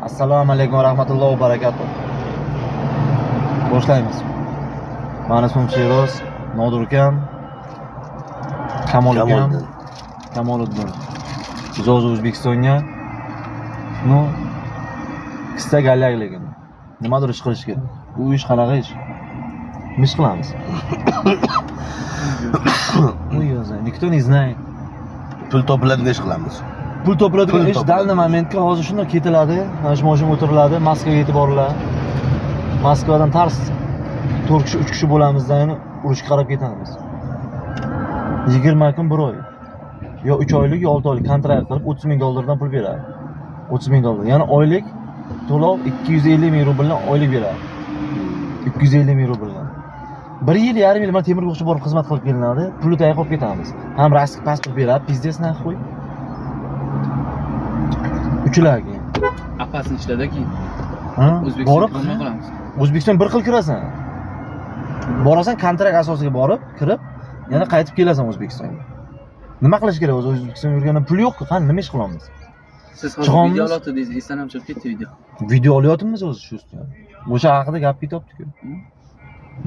Assalomu alaykum va rahmatullohi va barakatuh. Boshlaymiz. Mani ismim Sheroz, Nodir ukam, Kamol ukam, Kamoliddin. Biz hozir O'zbekistonga qissa galyakligini nimadir ish qilish kerak. Bu ish qanaqa ish? Ish qilamiz. Nikto не знает. Pul to'pladigan ish qilamiz. Pul to'pladigan ish dalni momentga hozir shunday ketiladi. Mana shu mashina o'tiriladi, Moskvaga yetib boriladi. Moskvadan tars 4 kishi, 3 kishi bo'lamizdan urushga qarab ketamiz. 20 kun 1 oy. Yo 3 oylik, yo 6 oylik kontrakt qilib $30,000 pul beradi. $30,000. Ya'ni oylik to'lov 250,000 rubldan oylik beradi. 250,000 rubldan. 1 yil, yarim yil mana temir yo'lchi borib xizmat qilib kelinadi. Pulni tayyor qilib ketamiz. Ham rasmiy pasport beradi, pizdes naxuy. Uchlarga. Apasini ishladi keyin. Ha? O'zbekistonga nima qilamiz? O'zbekiston bir xil kirasan. Borasan kontrakt asosiga borib, kirib, yana qaytib kelasan O'zbekistonga. Nima qilish kerak o'zi O'zbekistonga yurganda pul yo'q-ku, qani nima ish qilamiz? Siz hozir video olyapsiz, esdan ham chiqib ketdi video. Video olyapmiz o'zi shu ustida. O'sha haqida gap ketyapti-ku.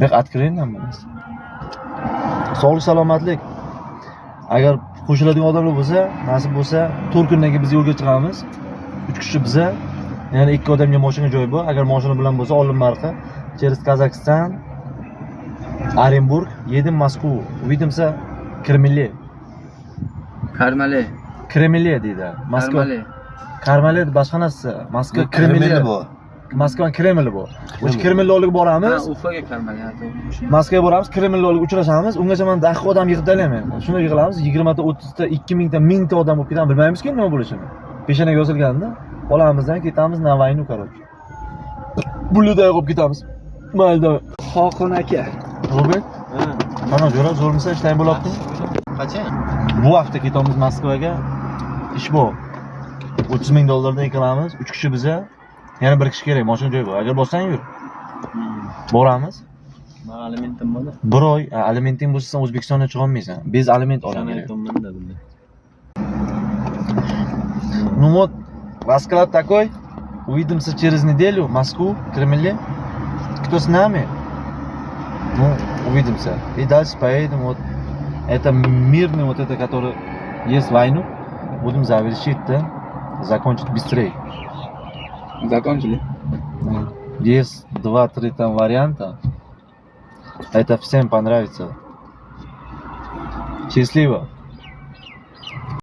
Bek откровенный bo'lamiz. Sog'lik, salomatlik. Agar qo'shiladigan odamlar bo'lsa, nasib bo'lsa, 4 kundan keyin biz yo'lga chiqamiz. 3 kishi biza, yana 2 odamga mashina joy bor. Agar mashina bilan bo'lsa, Olimmarqa, через Казахстан, Оренбург, едем в Москву. Увидимся в Кремле. Karmali. Kremlye deydi. Moskva. Karmali boshqa narsa. Moskva Kremlye bu. Moskva Kremlye bu. O'sha Kremlye olib boramiz. Ha, Ufaga Karmali, to'g'ri. Moskvaga boramiz, Kremlye olib uchrashamiz. Ungacha men daqiq odam yig'ib taylayman. Shunday yig'ilamiz, 20 ta, 30 ta, 2000 ta, 1000 ta odam bo'lib ketamiz. Bilmaymiz-ku nima bo'lishini. Peshonaga yosilganda olamizdan ketamiz Navayni, короче. Bulida qo'yib ketamiz. Mayda. Xoqon aka. Robert? Ha. Mana jo'ra zo'rmisa ishlay bo'lyapti. Qancha? Bu hafta ketamiz Moskvaga. Ish bor. $30,000 dan qilamiz. 3 kishi biza. Yana 1 kishi kerak, mashina joy bor. Agar bo'lsang yur. Boramiz. Men alimentim bor. 1 oy alimenting bo'lsa sen O'zbekistondan chiqa olmaysan. Bez aliment olasan. Ну вот, расклад такой. Увидимся через неделю в Москву, Кремле. Кто с нами? Ну, увидимся. И дальше поедем. Вот это мирный, вот это, который есть войну, будем завершить, да? Закончить быстрее. Закончили? Есть 2-3 там варианта. Это всем понравится. Счастливо.